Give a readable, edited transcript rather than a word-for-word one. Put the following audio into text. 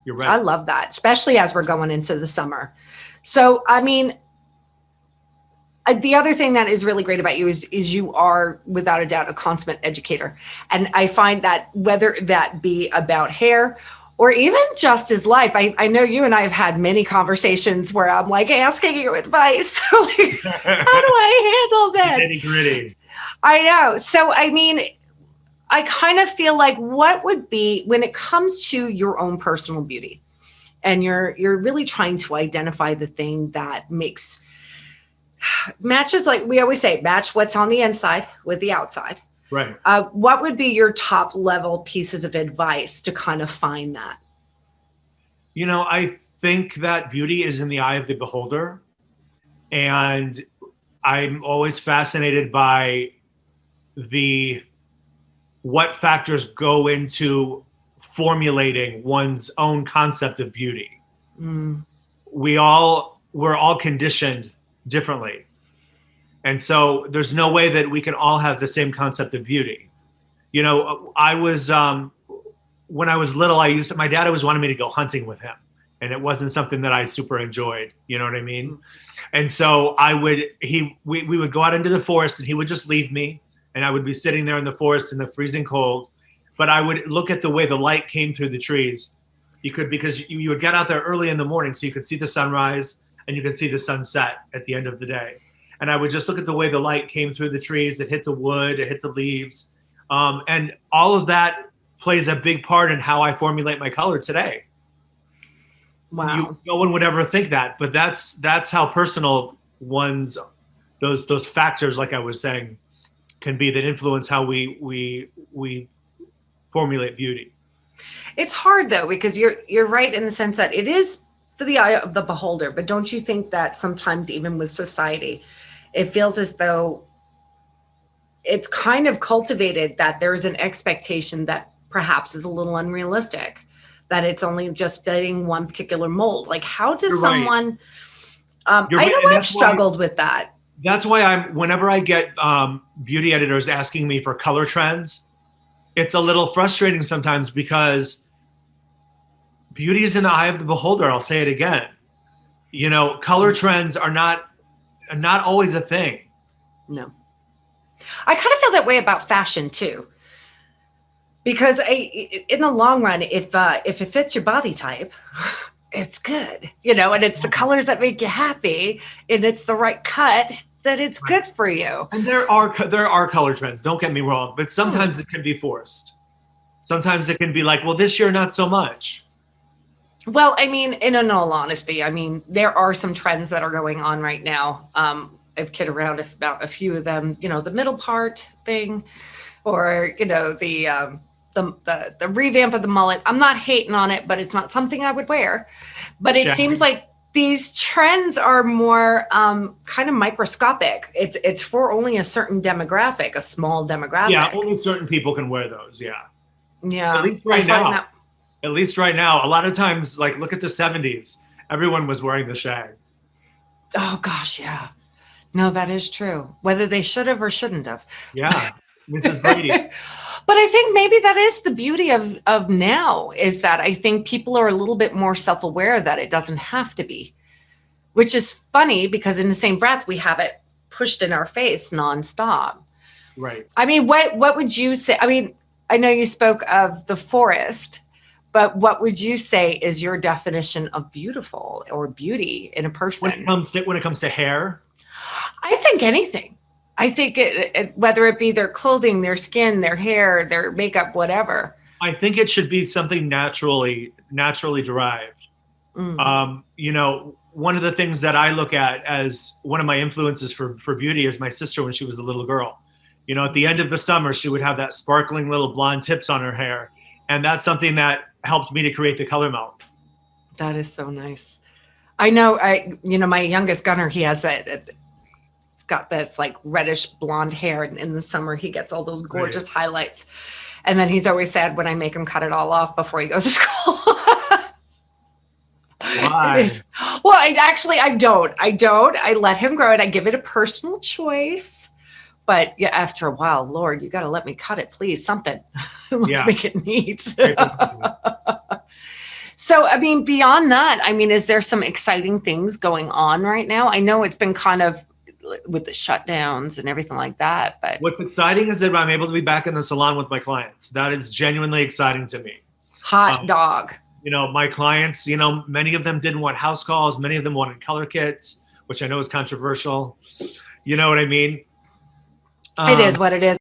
You're I right. love that, especially as we're going into the summer. So, I mean, the other thing that is really great about you is you are without a doubt a consummate educator, and I find that whether that be about hair or even just his life, I know you and I have had many conversations where I'm like asking you advice, like, how do The I handle this? nitty gritty. I know. So I mean, I kind of feel like what would be when it comes to your own personal beauty, and you're really trying to identify the thing that makes matches, like we always say, match what's on the inside with the outside. Right. What would be your top level pieces of advice to kind of find that? I think that beauty is in the eye of the beholder. And I'm always fascinated by the what factors go into formulating one's own concept of beauty. Mm, We're all conditioned differently. And so there's no way that we can all have the same concept of beauty. I was when I was little, my dad always wanted me to go hunting with him, and it wasn't something that I super enjoyed. You know what I mean? mm, And so we would go out into the forest, and he would just leave me, and I would be sitting there in the forest in the freezing cold. But I would look at the way the light came through the trees. Because you would get out there early in the morning, so you could see the sunrise and you could see the sunset at the end of the day. And I would just look at the way the light came through the trees. It hit the wood, it hit the leaves, and all of that plays a big part in how I formulate my color today. wow. No one would ever think that, but that's how personal one's those factors, like I was saying, can be that influence how we formulate beauty. It's hard though, because you're right in the sense that it is to the eye of the beholder. But don't you think that sometimes even with society, it feels as though it's kind of cultivated that there's an expectation that perhaps is a little unrealistic, that it's only just fitting one particular mold. Like, how does You're right. someone? You're I right, know and I've struggled with that. that's why whenever I get beauty editors asking me for color trends, it's a little frustrating sometimes because beauty is in the eye of the beholder. I'll say it again. Color trends are not always a thing. No, I kind of feel that way about fashion too, because in the long run, if it fits your body type, it's good, and it's the colors that make you happy, and it's the right cut, that it's Right. good for you. And there are color trends. Don't get me wrong, but Hmm. sometimes it can be forced. Sometimes it can be like, well, this year not so much. Well, I mean, in all honesty, I mean, there are some trends that are going on right now. I've kid around about a few of them, the middle part thing, or the revamp of the mullet. I'm not hating on it, but it's not something I would wear. But it seems Shaggy. like these trends are more kind of microscopic. It's for only a certain demographic, a small Yeah, demographic. only certain people can wear those. Yeah. At Yeah, least I right find now. that. At least right now. A lot of times, like look at the 70s. Everyone was wearing the shag. Oh gosh, yeah. No, that is true. Whether they should have or shouldn't have. Yeah. Mrs. Brady. But I think maybe that is the beauty of now, is that I think people are a little bit more self-aware that it doesn't have to be, which is funny because in the same breath we have it pushed in our face nonstop. Right. I mean, what would you say? I mean, I know you spoke of the forest, but what would you say is your definition of beautiful or beauty in a person? When it comes to hair, I think anything. I think whether it be their clothing, their skin, their hair, their makeup, whatever. I think it should be something naturally derived. Mm. One of the things that I look at as one of my influences for beauty is my sister when she was a little girl. At the end of the summer, she would have that sparkling little blonde tips on her hair. And that's something that helped me to create the color melt. That is so nice. I know. My youngest Gunner, he has that. He's got this like reddish blonde hair, and in the summer he gets all those Right. gorgeous highlights. And then he's always sad when I make him cut it all off before he goes to school. It Why? is. Well, I don't. I don't. I let him grow it. I give it a personal choice. But yeah, after a while, Lord, you got to let me cut it, please. Something. Let's Yeah. make it neat. Very particular. So, I mean, beyond that, I mean, is there some exciting things going on right now? I know it's been kind of with the shutdowns and everything like that, but What's exciting is that I'm able to be back in the salon with my clients. That is genuinely exciting to me. hot dog. You know, my clients, you know, many of them didn't want house calls. Many of them wanted color kits, which I know is controversial. You know what I mean? It is what it is.